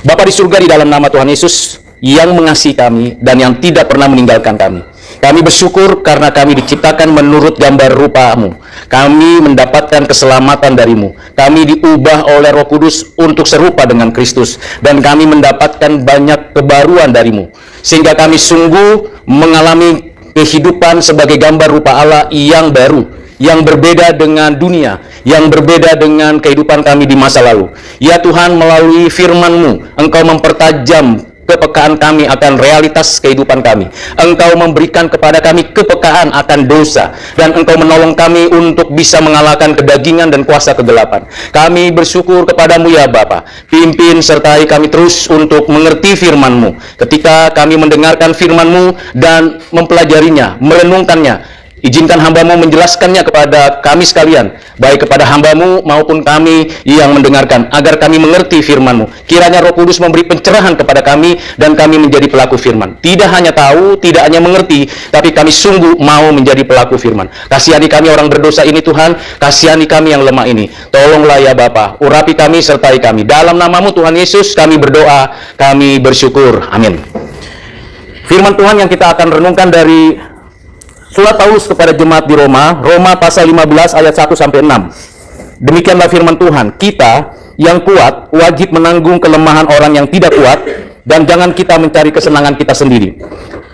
Bapa di surga, di dalam nama Tuhan Yesus yang mengasihi kami dan yang tidak pernah meninggalkan kami, kami bersyukur karena kami diciptakan menurut gambar rupa-Mu. Kami mendapatkan keselamatan dari-Mu. Kami diubah oleh Roh Kudus untuk serupa dengan Kristus. Dan kami mendapatkan banyak kebaruan dari-Mu. Sehingga kami sungguh mengalami kehidupan sebagai gambar rupa Allah yang baru, yang berbeda dengan dunia, yang berbeda dengan kehidupan kami di masa lalu. Ya Tuhan, melalui firman-Mu, Engkau mempertajam kepekaan kami akan realitas kehidupan kami. Engkau memberikan kepada kami kepekaan akan dosa, dan Engkau menolong kami untuk bisa mengalahkan kedagingan dan kuasa kegelapan. Kami bersyukur kepadamu ya Bapa. Pimpin sertai kami terus untuk mengerti firman-Mu. Ketika kami mendengarkan firman-Mu dan mempelajarinya, merenungkannya, izinkan hamba-Mu menjelaskannya kepada kami sekalian, baik kepada hamba-Mu maupun kami yang mendengarkan, agar kami mengerti firman-Mu. Kiranya Roh Kudus memberi pencerahan kepada kami, dan kami menjadi pelaku firman. Tidak hanya tahu, tidak hanya mengerti, tapi kami sungguh mau menjadi pelaku firman. Kasihani kami orang berdosa ini Tuhan, kasihani kami yang lemah ini. Tolonglah ya Bapa, urapi kami, sertai kami. Dalam nama-Mu Tuhan Yesus kami berdoa, kami bersyukur. Amin. Firman Tuhan yang kita akan renungkan dari Surat Paulus kepada jemaat di Roma, Roma pasal 15 ayat 1-6. Demikianlah firman Tuhan, kita yang kuat wajib menanggung kelemahan orang yang tidak kuat, dan jangan kita mencari kesenangan kita sendiri.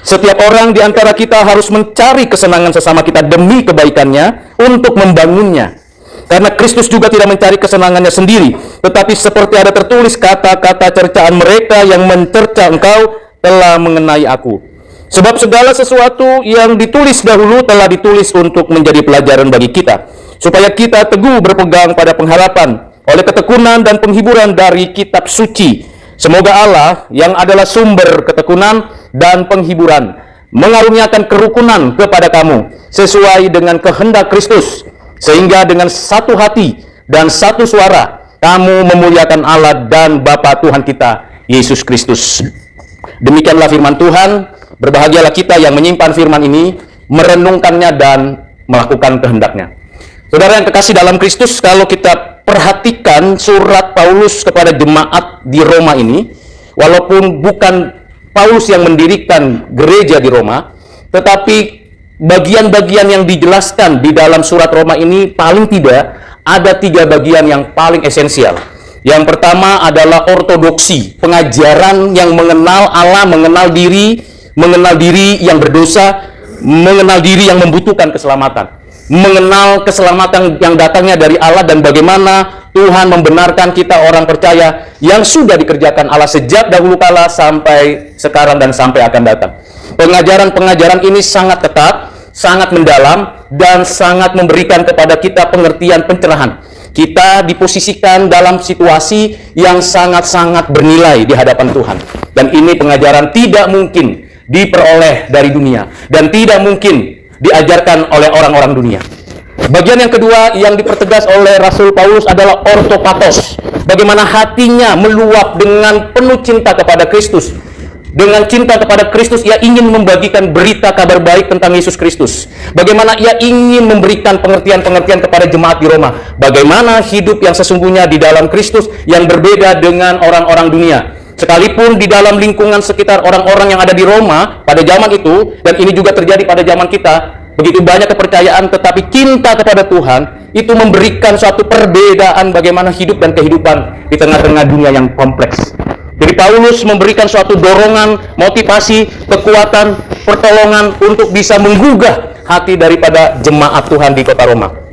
Setiap orang di antara kita harus mencari kesenangan sesama kita demi kebaikannya untuk membangunnya. Karena Kristus juga tidak mencari kesenangannya sendiri, tetapi seperti ada tertulis kata-kata cercaan mereka yang mencerca engkau telah mengenai aku. Sebab segala sesuatu yang ditulis dahulu telah ditulis untuk menjadi pelajaran bagi kita, supaya kita teguh berpegang pada pengharapan oleh ketekunan dan penghiburan dari kitab suci. Semoga Allah yang adalah sumber ketekunan dan penghiburan mengaruniakan kerukunan kepada kamu sesuai dengan kehendak Kristus, sehingga dengan satu hati dan satu suara kamu memuliakan Allah dan Bapa Tuhan kita Yesus Kristus. Demikianlah firman Tuhan. Berbahagialah kita yang menyimpan firman ini, merenungkannya dan melakukan kehendaknya. Saudara yang kekasih dalam Kristus, kalau kita perhatikan surat Paulus kepada jemaat di Roma ini, walaupun bukan Paulus yang mendirikan gereja di Roma, tetapi bagian-bagian yang dijelaskan di dalam surat Roma ini paling tidak ada 3 bagian yang paling esensial. Yang pertama adalah ortodoksi, pengajaran yang mengenal Allah, mengenal diri yang berdosa, mengenal diri yang membutuhkan keselamatan, mengenal keselamatan yang datangnya dari Allah, dan bagaimana Tuhan membenarkan kita orang percaya yang sudah dikerjakan Allah sejak dahulu kala sampai sekarang dan sampai akan datang. Pengajaran-pengajaran ini sangat ketat, sangat mendalam, dan sangat memberikan kepada kita pengertian pencerahan. Kita diposisikan dalam situasi yang sangat-sangat bernilai di hadapan Tuhan. Dan ini pengajaran tidak mungkin diperoleh dari dunia, dan tidak mungkin diajarkan oleh orang-orang dunia. Bagian yang kedua yang dipertegas oleh Rasul Paulus adalah ortopathos. Bagaimana hatinya meluap dengan penuh cinta kepada Kristus. Dengan cinta kepada Kristus, ia ingin membagikan berita kabar baik tentang Yesus Kristus. Bagaimana ia ingin memberikan pengertian-pengertian kepada jemaat di Roma. Bagaimana hidup yang sesungguhnya di dalam Kristus yang berbeda dengan orang-orang dunia. Sekalipun di dalam lingkungan sekitar orang-orang yang ada di Roma pada zaman itu, dan ini juga terjadi pada zaman kita, begitu banyak kepercayaan, tetapi cinta kepada Tuhan itu memberikan suatu perbedaan bagaimana hidup dan kehidupan di tengah-tengah dunia yang kompleks. Jadi Paulus memberikan suatu dorongan, motivasi, kekuatan, pertolongan untuk bisa menggugah hati daripada jemaat Tuhan di kota Roma.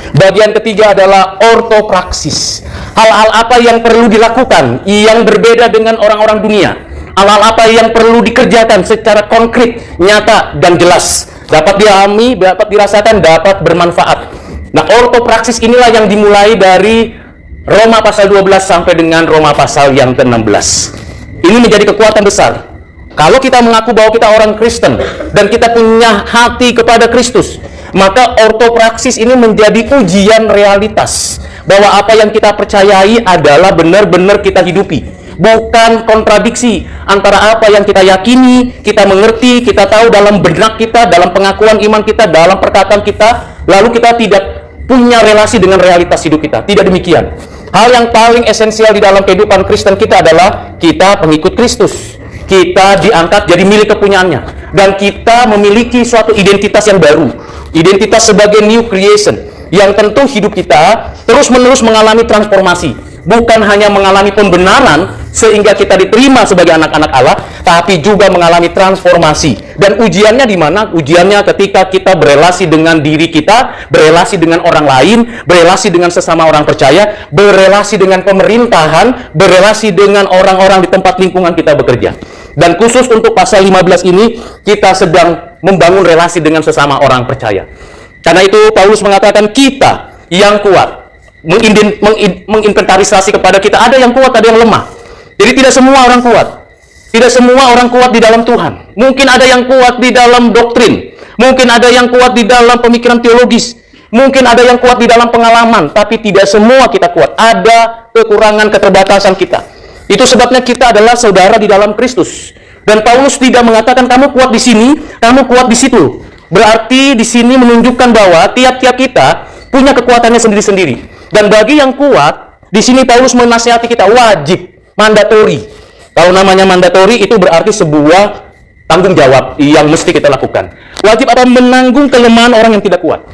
Bagian ketiga adalah ortopraksis. Hal-hal apa yang perlu dilakukan yang berbeda dengan orang-orang dunia. Hal-hal apa yang perlu dikerjakan secara konkret, nyata, dan jelas. Dapat dipahami, dapat dirasakan, dapat bermanfaat. Nah, ortopraksis inilah yang dimulai dari Roma pasal 12 sampai dengan Roma pasal yang ke-16. Ini menjadi kekuatan besar. Kalau kita mengaku bahwa kita orang Kristen dan kita punya hati kepada Kristus, maka ortopraksis ini menjadi ujian realitas bahwa apa yang kita percayai adalah benar-benar kita hidupi, bukan kontradiksi antara apa yang kita yakini, kita mengerti, kita tahu dalam benak kita, dalam pengakuan iman kita, dalam perkataan kita, lalu kita tidak punya relasi dengan realitas hidup kita. Tidak demikian. Hal yang paling esensial di dalam kehidupan Kristen kita adalah kita pengikut Kristus. Kita diangkat jadi milik kepunyaannya. Dan kita memiliki suatu identitas yang baru. Identitas sebagai new creation. Yang tentu hidup kita terus-menerus mengalami transformasi. Bukan hanya mengalami pembenaran sehingga kita diterima sebagai anak-anak Allah, tapi juga mengalami transformasi. Dan ujiannya di mana? Ujiannya ketika kita berelasi dengan diri kita, berelasi dengan orang lain, berelasi dengan sesama orang percaya, berelasi dengan pemerintahan, berelasi dengan orang-orang di tempat lingkungan kita bekerja. Dan khusus untuk pasal 15 ini, kita sedang membangun relasi dengan sesama orang percaya. Karena itu Paulus mengatakan kita yang kuat, menginventarisasi kepada kita, ada yang kuat, ada yang lemah. Jadi tidak semua orang kuat. Tidak semua orang kuat di dalam Tuhan. Mungkin ada yang kuat di dalam doktrin. Mungkin ada yang kuat di dalam pemikiran teologis. Mungkin ada yang kuat di dalam pengalaman. Tapi tidak semua kita kuat. Ada kekurangan, keterbatasan kita. Itu sebabnya kita adalah saudara di dalam Kristus. Dan Paulus tidak mengatakan kamu kuat di sini, kamu kuat di situ. Berarti di sini menunjukkan bahwa tiap-tiap kita punya kekuatannya sendiri-sendiri. Dan bagi yang kuat, di sini Paulus menasihati kita wajib, mandatori. Kalau namanya mandatori itu berarti sebuah tanggung jawab yang mesti kita lakukan. Wajib apa? Menanggung kelemahan orang yang tidak kuat.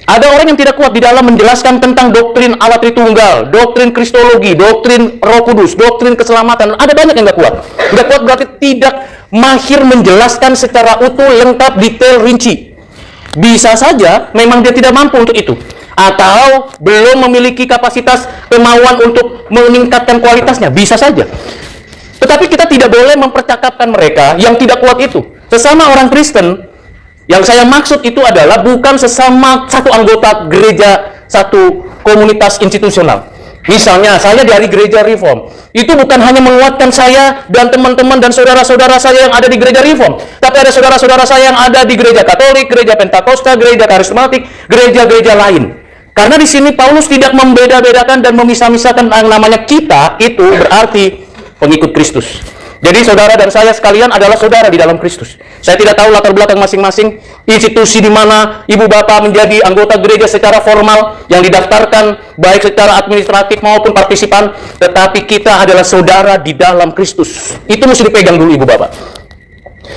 Ada orang yang tidak kuat di dalam menjelaskan tentang doktrin Allah Tritunggal, doktrin Kristologi, doktrin Roh Kudus, doktrin keselamatan. Ada banyak yang tidak kuat. Tidak kuat berarti tidak mahir menjelaskan secara utuh, lengkap, detail, rinci. Bisa saja memang dia tidak mampu untuk itu. Atau belum memiliki kapasitas kemauan untuk meningkatkan kualitasnya, bisa saja. Tetapi kita tidak boleh mempercakapkan mereka yang tidak kuat itu. Sesama orang Kristen, yang saya maksud itu adalah bukan sesama satu anggota gereja, satu komunitas institusional. Misalnya, saya dari gereja Reform. Itu bukan hanya menguatkan saya dan teman-teman dan saudara-saudara saya yang ada di gereja Reform. Tapi ada saudara-saudara saya yang ada di gereja Katolik, gereja Pentakosta, gereja Karismatik, gereja-gereja lain. Karena di sini Paulus tidak membeda-bedakan dan memisah-misahkan yang namanya kita itu berarti pengikut Kristus. Jadi saudara dan saya sekalian adalah saudara di dalam Kristus. Saya tidak tahu latar belakang masing-masing, institusi di mana ibu bapak menjadi anggota gereja secara formal yang didaftarkan baik secara administratif maupun partisipan, tetapi kita adalah saudara di dalam Kristus. Itu mesti dipegang dulu ibu bapak.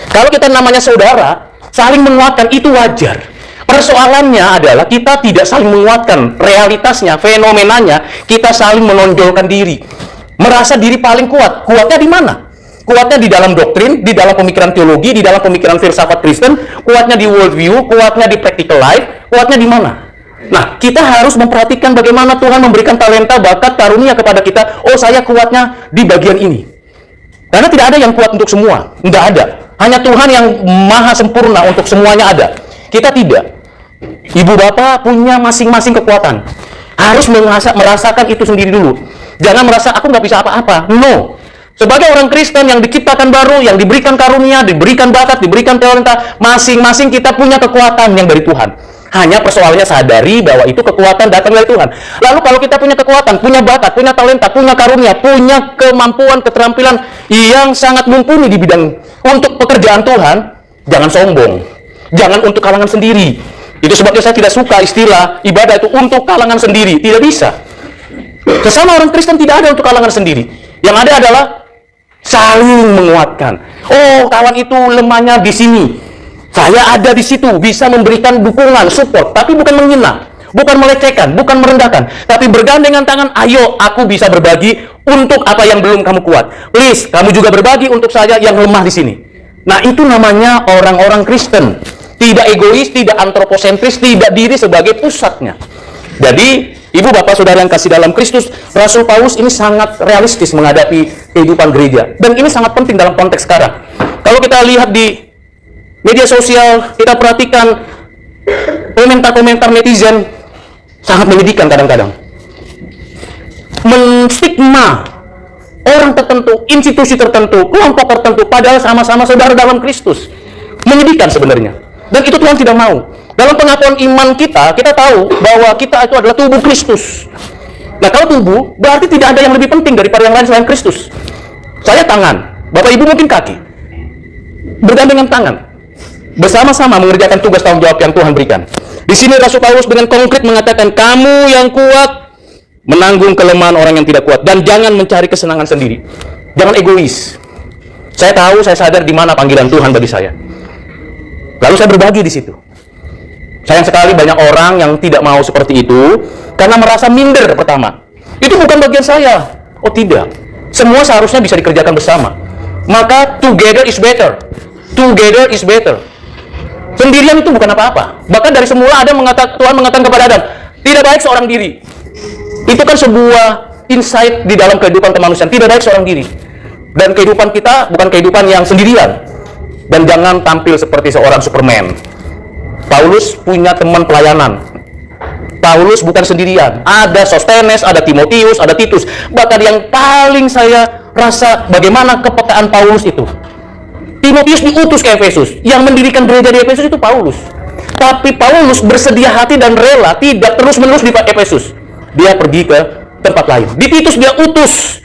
Kalau kita namanya saudara, saling menguatkan itu wajar. Persoalannya adalah kita tidak saling menguatkan realitasnya, fenomenanya, kita saling menonjolkan diri. Merasa diri paling kuat. Kuatnya di mana? Kuatnya di dalam doktrin, di dalam pemikiran teologi, di dalam pemikiran filsafat Kristen, kuatnya di worldview, kuatnya di practical life, kuatnya di mana? Nah, kita harus memperhatikan bagaimana Tuhan memberikan talenta, bakat, karunia kepada kita. Oh, saya kuatnya di bagian ini. Karena tidak ada yang kuat untuk semua. Tidak ada. Hanya Tuhan yang maha sempurna untuk semuanya ada. Kita tidak. Ibu bapak punya masing-masing kekuatan. Harus merasakan itu sendiri dulu. Jangan merasa aku nggak bisa apa-apa. No. Sebagai orang Kristen yang diciptakan baru, yang diberikan karunia, diberikan bakat, diberikan talenta, masing-masing kita punya kekuatan yang dari Tuhan. Hanya persoalannya sadari bahwa itu kekuatan datang dari Tuhan. Lalu kalau kita punya kekuatan, punya bakat, punya talenta, punya karunia, punya kemampuan, keterampilan yang sangat mumpuni di bidang untuk pekerjaan Tuhan, jangan sombong. Jangan untuk kalangan sendiri. Itu sebabnya saya tidak suka istilah ibadah itu untuk kalangan sendiri. Tidak bisa. Sesama orang Kristen tidak ada untuk kalangan sendiri. Yang ada adalah saling menguatkan. Oh, kawan itu lemahnya di sini. Saya ada di situ, bisa memberikan dukungan, support. Tapi bukan menghina, bukan melecehkan, bukan merendahkan. Tapi bergandengan tangan, ayo aku bisa berbagi untuk apa yang belum kamu kuat. Please, kamu juga berbagi untuk saya yang lemah di sini. Nah, itu namanya orang-orang Kristen. Tidak egois, tidak antroposentris, tidak diri sebagai pusatnya. Jadi, ibu bapak saudara yang kasih dalam Kristus, Rasul Paulus ini sangat realistis menghadapi kehidupan gereja. Dan ini sangat penting dalam konteks sekarang. Kalau kita lihat di media sosial, kita perhatikan komentar-komentar netizen sangat menyedihkan kadang-kadang. Menstigma orang tertentu, institusi tertentu, kelompok tertentu, padahal sama-sama saudara dalam Kristus. Menyedihkan sebenarnya. Dan itu Tuhan tidak mau. Dalam pengakuan iman kita, kita tahu bahwa kita itu adalah tubuh Kristus. Nah, kalau tubuh, berarti tidak ada yang lebih penting daripada yang lain selain Kristus. Saya tangan, Bapak Ibu mungkin kaki. Bergandengan tangan. Bersama-sama mengerjakan tugas tanggung jawab yang Tuhan berikan. Di sini Rasul Paulus dengan konkret mengatakan, kamu yang kuat menanggung kelemahan orang yang tidak kuat, dan jangan mencari kesenangan sendiri. Jangan egois. Saya tahu, saya sadar di mana panggilan Tuhan bagi saya. Lalu saya berbagi di situ. Sayang sekali banyak orang yang tidak mau seperti itu karena merasa minder pertama. Itu bukan bagian saya. Oh tidak. Semua seharusnya bisa dikerjakan bersama. Maka together is better. Together is better. Sendirian itu bukan apa-apa. Bahkan dari semula Tuhan mengatakan kepada Adam, tidak baik seorang diri. Itu kan sebuah insight di dalam kehidupan kemanusiaan. Tidak baik seorang diri. Dan kehidupan kita bukan kehidupan yang sendirian. Dan jangan tampil seperti seorang Superman. Paulus punya teman pelayanan. Paulus bukan sendirian. Ada Sostenes, ada Timotius, ada Titus. Bahkan yang paling saya rasa bagaimana kepekaan Paulus itu. Timotius diutus ke Efesus. Yang mendirikan gereja di Efesus itu Paulus. Tapi Paulus bersedia hati dan rela tidak terus-menerus di Efesus. Dia pergi ke tempat lain. Di Titus dia utus.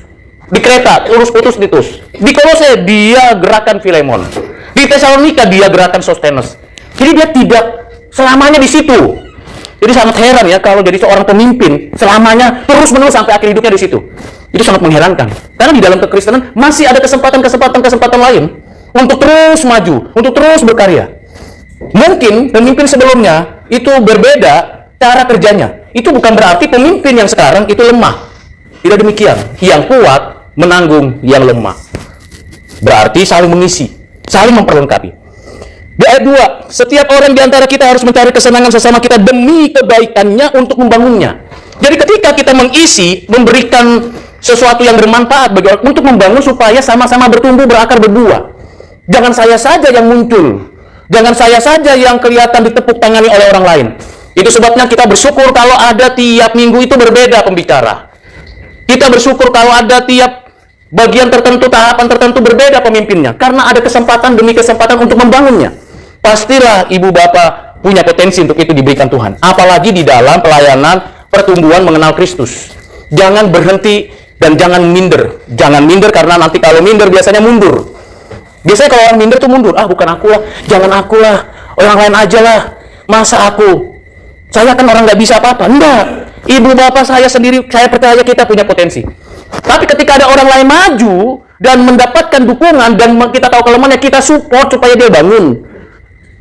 Di Kreta, utus Titus. Di Kolose dia gerakan Filemon. Di Tesalonika dia gerakan Sostenes. Jadi dia tidak selamanya di situ. Jadi sangat heran ya kalau jadi seorang pemimpin selamanya terus-menerus sampai akhir hidupnya di situ. Itu sangat mengherankan. Karena di dalam kekristenan masih ada kesempatan lain untuk terus maju, untuk terus berkarya. Mungkin pemimpin sebelumnya itu berbeda cara kerjanya. Itu bukan berarti pemimpin yang sekarang itu lemah. Tidak demikian. Yang kuat menanggung yang lemah. Berarti saling mengisi, saling memperlengkapi. Di ayat 2, setiap orang di antara kita harus mencari kesenangan sesama kita demi kebaikannya untuk membangunnya. Jadi ketika kita mengisi, memberikan sesuatu yang bermanfaat bagi orang untuk membangun supaya sama-sama bertumbuh, berakar, berbuah. Jangan saya saja yang muncul. Jangan saya saja yang kelihatan ditepuk tangani oleh orang lain. Itu sebabnya kita bersyukur kalau ada tiap minggu itu berbeda pembicara. Kita bersyukur kalau ada tiap bagian tertentu, tahapan tertentu berbeda pemimpinnya. Karena ada kesempatan demi kesempatan untuk membangunnya. Pastilah ibu bapak punya potensi untuk itu diberikan Tuhan. Apalagi di dalam pelayanan pertumbuhan mengenal Kristus. Jangan berhenti dan jangan minder. Jangan minder karena nanti kalau minder biasanya mundur. Biasanya kalau orang minder tuh mundur. Ah bukan aku lah, jangan aku lah, orang lain aja lah. Masa aku? Saya kan orang nggak bisa apa-apa. Enggak. Ibu bapak saya sendiri, saya percaya kita punya potensi. Tapi ketika ada orang lain maju dan mendapatkan dukungan dan kita tahu kelemahannya, kita support supaya dia bangun.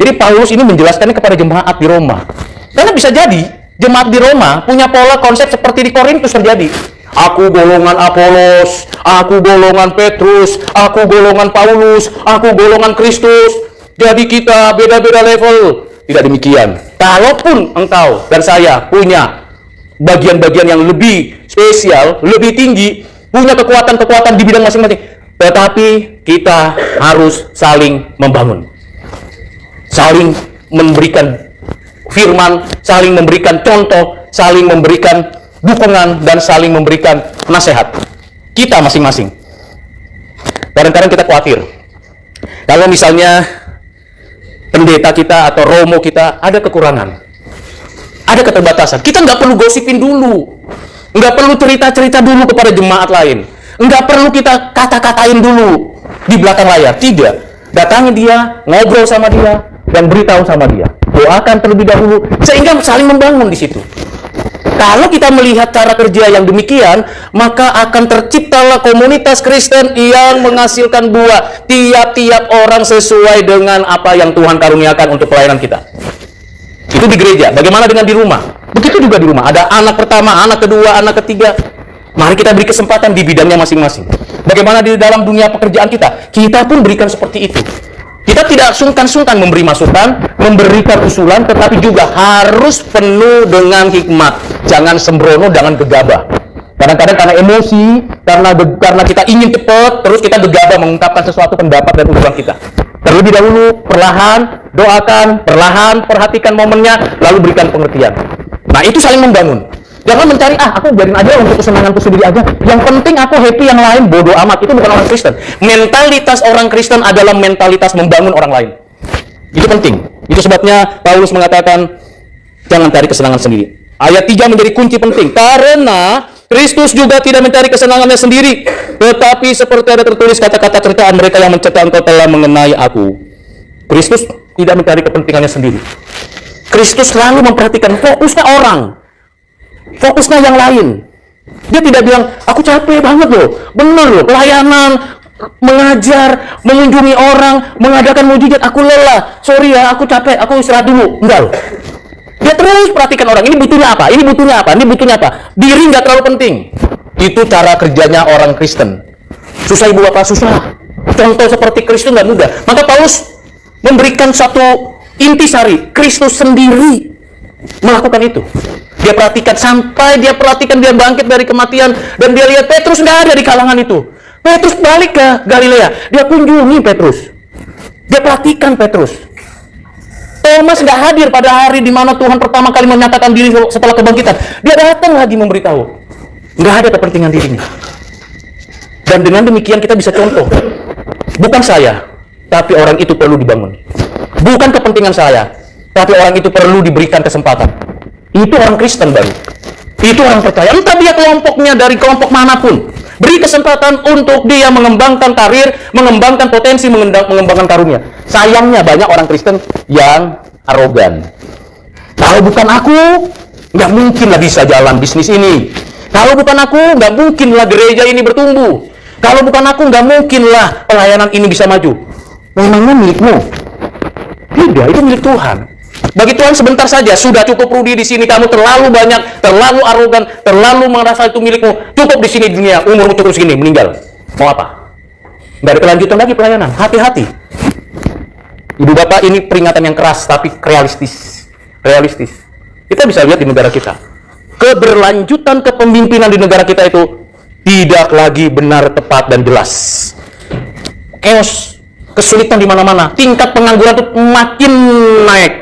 Jadi Paulus ini menjelaskannya kepada jemaat di Roma. Karena bisa jadi jemaat di Roma punya pola konsep seperti di Korintus terjadi. Aku golongan Apolos, aku golongan Petrus, aku golongan Paulus, aku golongan Kristus. Jadi kita beda-beda level. Tidak demikian. Kalaupun engkau dan saya punya bagian-bagian yang lebih spesial, lebih tinggi, punya kekuatan-kekuatan di bidang masing-masing, tetapi kita harus saling membangun. Saling memberikan firman, saling memberikan contoh, saling memberikan dukungan, dan saling memberikan nasihat. Kita masing-masing. Kadang-kadang kita khawatir. Kalau misalnya pendeta kita atau romo kita ada kekurangan, ada keterbatasan, kita nggak perlu gosipin dulu. Nggak perlu cerita-cerita dulu kepada jemaat lain. Nggak perlu kita kata-katain dulu di belakang layar. Tidak. Datangi dia, ngobrol sama dia, dan beritahu sama dia. Doakan terlebih dahulu, sehingga saling membangun di situ. Kalau kita melihat cara kerja yang demikian, maka akan terciptalah komunitas Kristen yang menghasilkan buah. Tiap-tiap orang sesuai dengan apa yang Tuhan karuniakan untuk pelayanan kita. Itu di gereja. Bagaimana dengan di rumah? Begitu juga di rumah. Ada anak pertama, anak kedua, anak ketiga. Mari kita beri kesempatan di bidangnya masing-masing. Bagaimana di dalam dunia pekerjaan kita? Kita pun berikan seperti itu. Kita tidak sungkan-sungkan memberi masukan, memberikan usulan, tetapi juga harus penuh dengan hikmat. Jangan sembrono, jangan gegabah. Kadang-kadang karena emosi, karena kita ingin cepat, terus kita gegabah mengungkapkan sesuatu pendapat dan usulan kita. Terlebih dahulu, perlahan, doakan, perlahan, perhatikan momennya, lalu berikan pengertian. Nah, itu saling membangun. Jangan mencari, aku biarin aja untuk kesenanganku sendiri aja. Yang penting aku happy, yang lain bodoh amat. Itu bukan orang Kristen. Mentalitas orang Kristen adalah mentalitas membangun orang lain. Itu penting. Itu sebabnya Paulus mengatakan, jangan cari kesenangan sendiri. Ayat 3 menjadi kunci penting. Karena Kristus juga tidak mencari kesenangannya sendiri. Tetapi seperti ada tertulis kata-kata ceritaan mereka yang mencela engkau telah mengenai aku. Kristus tidak mencari kepentingannya sendiri. Kristus selalu memperhatikan fokusnya orang. Fokusnya yang lain. Dia tidak bilang, aku capek banget loh, bener loh, pelayanan, mengajar, mengunjungi orang, mengadakan mujizat, aku lelah, sorry ya, aku capek, aku istirahat dulu. Enggak loh. Dia terus perhatikan orang, ini butuhnya apa, ini butuhnya apa, ini butuhnya apa. Diri nggak terlalu penting. Itu cara kerjanya orang Kristen. Susah ibu bapak, susah. Contoh seperti Kristus nggak mudah. Maka Paulus memberikan satu intisari, Kristus sendiri melakukan itu. Dia perhatikan, sampai dia perhatikan dia bangkit dari kematian, dan dia lihat Petrus nggak ada di kalangan itu. Petrus balik ke Galilea, dia kunjungi Petrus, dia perhatikan Petrus. Thomas nggak hadir pada hari di mana Tuhan pertama kali menyatakan diri setelah kebangkitan. Dia datang lagi memberitahu, nggak ada kepentingan dirinya. Dan dengan demikian kita bisa contoh, bukan saya, tapi orang itu perlu dibangun. Bukan kepentingan saya, tapi orang itu perlu diberikan kesempatan. Itu orang Kristen baru. Itu orang percaya. Entah dia kelompoknya dari kelompok manapun, beri kesempatan untuk dia mengembangkan karir, mengembangkan potensi, mengembangkan karunia. Sayangnya banyak orang Kristen yang arogan. Kalau bukan aku, nggak mungkinlah bisa jalan bisnis ini. Kalau bukan aku, nggak mungkinlah gereja ini bertumbuh. Kalau bukan aku, nggak mungkinlah pelayanan ini bisa maju. Memangnya milikmu? Tidak, itu milik Tuhan. Bagi Tuhan sebentar saja, sudah cukup Rudi di sini, kamu terlalu banyak, terlalu arogan, terlalu merasa itu milikmu. Cukup di sini dunia, umurmu cukup segini, meninggal. Mau apa? Nggak ada kelanjutan lagi pelayanan. Hati-hati. Ibu bapak, ini peringatan yang keras tapi realistis. Realistis. Kita bisa lihat di negara kita, keberlanjutan kepemimpinan di negara kita itu tidak lagi benar, tepat, dan jelas. Chaos, kesulitan di mana-mana, tingkat pengangguran itu makin naik.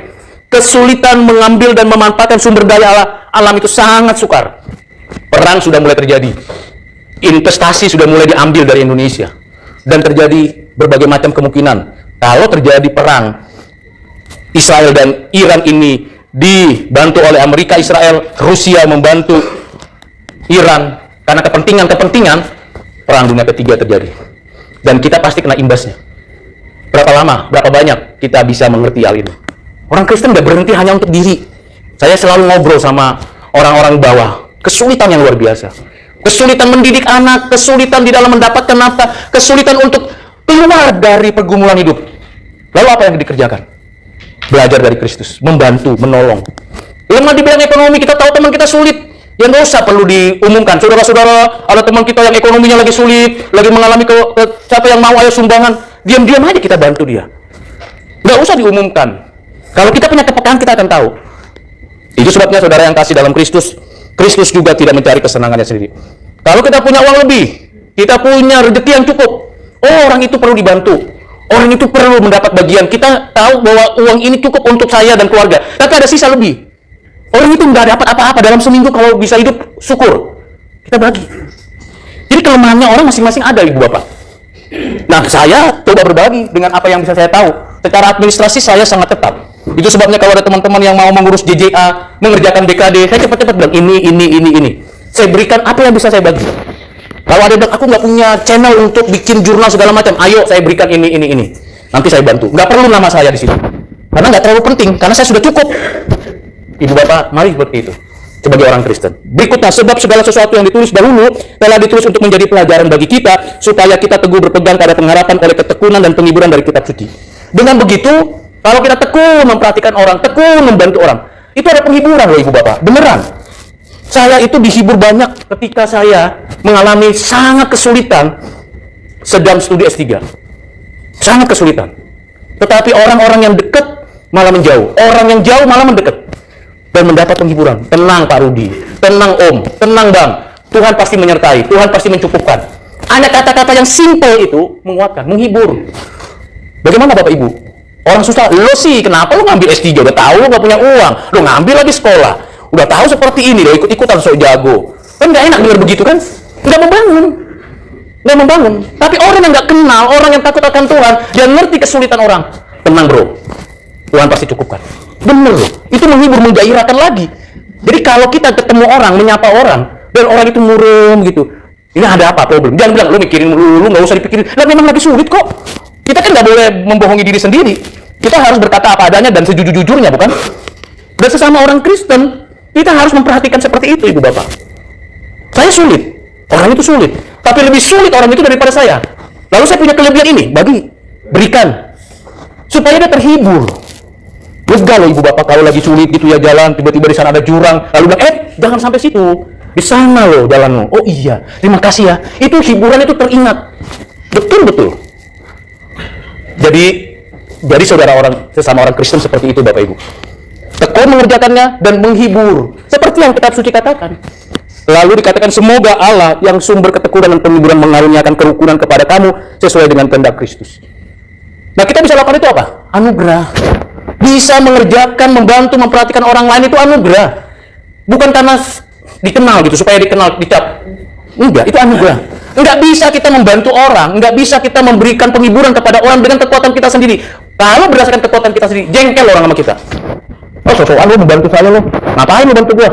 Kesulitan mengambil dan memanfaatkan sumber daya alam itu sangat sukar. Perang sudah mulai terjadi. Investasi sudah mulai diambil dari Indonesia. Dan terjadi berbagai macam kemungkinan. Kalau terjadi perang, Israel dan Iran ini dibantu oleh Amerika, Israel, Rusia membantu Iran. Karena kepentingan-kepentingan, perang dunia ketiga terjadi. Dan kita pasti kena imbasnya. Berapa lama, berapa banyak kita bisa mengerti hal ini. Orang Kristen nggak berhenti hanya untuk diri. Saya selalu ngobrol sama orang-orang bawah. Kesulitan yang luar biasa. Kesulitan mendidik anak, kesulitan di dalam mendapatkan nafkah, kesulitan untuk keluar dari pergumulan hidup. Lalu apa yang dikerjakan? Belajar dari Kristus, membantu, menolong. Lemah di bidang ekonomi, kita tahu teman kita sulit. Ya nggak usah perlu diumumkan. Saudara-saudara, ada teman kita yang ekonominya lagi sulit, lagi mengalami siapa yang mau ayo sumbangan. Diam-diam aja kita bantu dia. Nggak usah diumumkan. Kalau kita punya kepekaan, kita akan tahu. Itu sebabnya saudara yang kasih dalam Kristus, Kristus juga tidak mencari kesenangannya sendiri. Kalau kita punya uang lebih, kita punya rezeki yang cukup, orang itu perlu dibantu. Orang itu perlu mendapat bagian. Kita tahu bahwa uang ini cukup untuk saya dan keluarga, tapi ada sisa lebih. Orang itu nggak dapat apa-apa dalam seminggu, kalau bisa hidup, syukur. Kita bagi. Jadi kelemahannya orang masing-masing ada, ibu bapak. Nah, saya coba berbagi dengan apa yang bisa saya tahu. Secara administrasi saya sangat tetap. Itu sebabnya kalau ada teman-teman yang mau mengurus JJA, mengerjakan BKD, saya cepat-cepat bilang ini. Saya berikan apa yang bisa saya bagi. Kalau ada yang bilang, aku nggak punya channel untuk bikin jurnal segala macam, ayo saya berikan ini. Nanti saya bantu. Nggak perlu nama saya di sini. Karena nggak terlalu penting, karena saya sudah cukup. Ibu bapak, mari seperti itu. Sebagai orang Kristen. Berikutnya, sebab segala sesuatu yang ditulis dahulu telah ditulis untuk menjadi pelajaran bagi kita, supaya kita teguh berpegang pada pengharapan oleh ketekunan dan penghiburan dari kitab suci. Dengan begitu, kalau kita tekun memperhatikan orang, tekun membantu orang, itu ada penghiburan loh ibu bapak, beneran. Saya itu dihibur banyak ketika saya mengalami sangat kesulitan sedang studi S3. Sangat kesulitan. Tetapi orang-orang yang dekat malah menjauh, orang yang jauh malah mendekat. Dan mendapat penghiburan. Tenang Pak Rudi, tenang Om, tenang Bang. Tuhan pasti menyertai, Tuhan pasti mencukupkan. Hanya kata-kata yang simple itu menguatkan, menghibur. Bagaimana Bapak Ibu? Orang susah, lo sih kenapa lo ngambil S3? Udah tahu lo gak punya uang, lo ngambil lagi sekolah. Udah tahu seperti ini, lo ikut-ikutan sok jago. Kan gak enak denger begitu kan? Gak membangun. Tapi orang yang gak kenal, orang yang takut akan Tuhan, dia ngerti kesulitan orang. Tenang bro, Tuhan pasti cukupkan. Bener loh, itu menghibur, menggairahkan lagi. Jadi kalau kita ketemu orang, menyapa orang, dan orang itu murung gitu, ini ada apa problem? Jangan bilang, lu mikirin lu gak usah dipikirin. Lah memang lagi sulit kok. Kita kan gak boleh membohongi diri sendiri. Kita harus berkata apa adanya dan sejujur-jujurnya, bukan? Dan sesama orang Kristen, kita harus memperhatikan seperti itu, ibu bapak. Saya sulit, orang itu sulit, tapi lebih sulit orang itu daripada saya. Lalu saya punya kelebihan ini, berikan supaya dia terhibur. Lega loh ibu bapak kalau lagi sulit gitu ya jalan, tiba-tiba di sana ada jurang, lalu bilang, jangan sampai situ, di sana loh jalanmu. Oh iya, terima kasih ya. Itu hiburan itu teringat, betul-betul. Jadi sesama orang Kristen seperti itu Bapak Ibu. Tekun mengerjakannya dan menghibur, seperti yang kitab suci katakan. Lalu dikatakan, semoga Allah yang sumber ketekunan dan penghiburan mengaruniakan kerukunan kepada kamu sesuai dengan kehendak Kristus. Nah, kita bisa lakukan itu apa? Anugerah. Bisa mengerjakan, membantu, memperhatikan orang lain itu anugerah. Bukan karena dikenal gitu, supaya dikenal, dicap. Enggak, itu anugerah. Enggak bisa kita membantu orang, enggak bisa kita memberikan penghiburan kepada orang dengan kekuatan kita sendiri. Kalau berdasarkan kekuatan kita sendiri, jengkel orang sama kita. Oh, sosokan lu membantu saya lo. Ngapain lu bantu gua?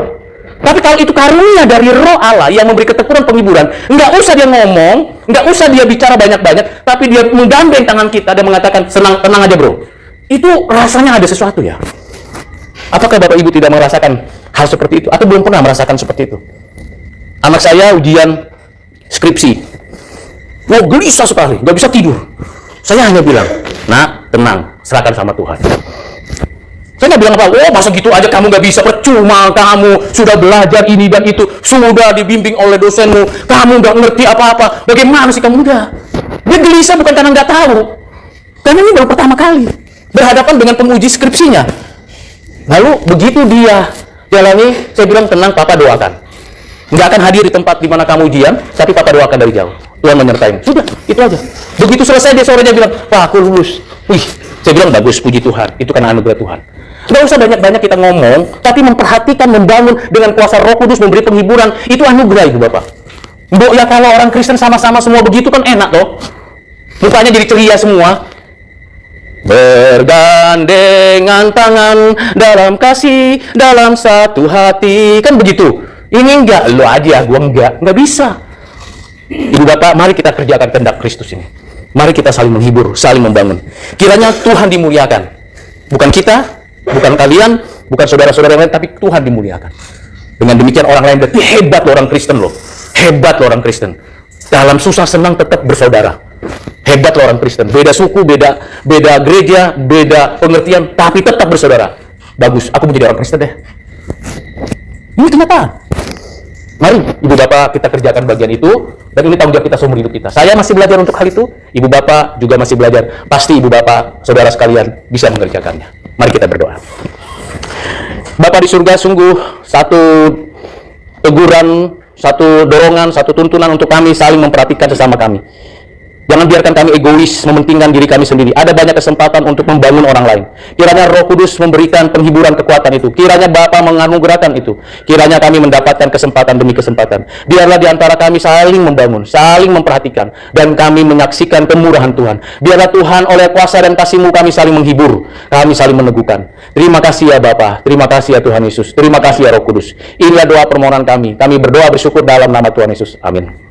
Tapi kalau itu karunia dari Roh Allah yang memberi ketekunan penghiburan, enggak usah dia ngomong, enggak usah dia bicara banyak-banyak, tapi dia menggandeng tangan kita dan mengatakan, tenang aja bro. Itu rasanya ada sesuatu ya. Apakah Bapak Ibu tidak merasakan hal seperti itu? Atau belum pernah merasakan seperti itu? Anak saya ujian skripsi, gelisah sekali, nggak bisa tidur. Saya hanya bilang, nak, tenang, serahkan sama Tuhan. Saya nggak bilang apa, masa gitu aja kamu nggak bisa, percuma kamu sudah belajar ini dan itu, sudah dibimbing oleh dosenmu, kamu nggak ngerti apa-apa, bagaimana sih kamu? Udah. Dia gelisah bukan karena nggak tahu, karena ini baru pertama kali berhadapan dengan penguji skripsinya. Lalu begitu dia jalani, saya bilang, tenang, Papa doakan. Nggak akan hadir di tempat di mana kamu ujian, tapi Papa doakan dari jauh. Tuhan menyertai. Sudah, itu aja. Begitu selesai, dia sorenya bilang, Pak, aku lulus. Wih, saya bilang, bagus, puji Tuhan. Itu karena anugerah Tuhan. Nggak usah banyak-banyak kita ngomong, tapi memperhatikan, membangun dengan kuasa Roh Kudus, memberi penghiburan. Itu anugerah, Ibu Bapak. Mbok ya kalau orang Kristen sama-sama semua begitu kan enak toh. Mukanya jadi ceria semua. Bergandengan tangan dalam kasih, dalam satu hati. Kan begitu. Ini enggak, lo aja, gua enggak bisa. Ibu Bapak, mari kita kerjakan kehendak Kristus ini. Mari kita saling menghibur, saling membangun. Kiranya Tuhan dimuliakan. Bukan kita, bukan kalian, bukan saudara-saudara yang lain, tapi Tuhan dimuliakan. Dengan demikian orang lain berarti hebat lo orang Kristen lo. Hebat lo orang Kristen. Dalam susah senang tetap bersaudara. Hebat lo orang Kristen. Beda suku, beda gereja, beda pengertian, tapi tetap bersaudara. Bagus, aku menjadi orang Kristen deh. Ini kenyataan. Mari Ibu Bapak kita kerjakan bagian itu, dan ini tanggung jawab kita seumur hidup kita. Saya masih belajar untuk hal itu, Ibu Bapak juga masih belajar. Pasti Ibu Bapak, saudara sekalian bisa mengerjakannya. Mari kita berdoa. Bapa di surga, sungguh satu teguran, satu dorongan, satu tuntunan untuk kami saling memperhatikan sesama kami. Jangan biarkan kami egois, mementingkan diri kami sendiri. Ada banyak kesempatan untuk membangun orang lain. Kiranya Roh Kudus memberikan penghiburan kekuatan itu. Kiranya Bapa menganugerahkan itu. Kiranya kami mendapatkan kesempatan demi kesempatan. Biarlah di antara kami saling membangun, saling memperhatikan, dan kami menyaksikan kemurahan Tuhan. Biarlah Tuhan oleh kuasa dan kasih-Mu kami saling menghibur, kami saling meneguhkan. Terima kasih ya Bapa, terima kasih ya Tuhan Yesus, terima kasih ya Roh Kudus. Inilah doa permohonan kami. Kami berdoa bersyukur dalam nama Tuhan Yesus. Amin.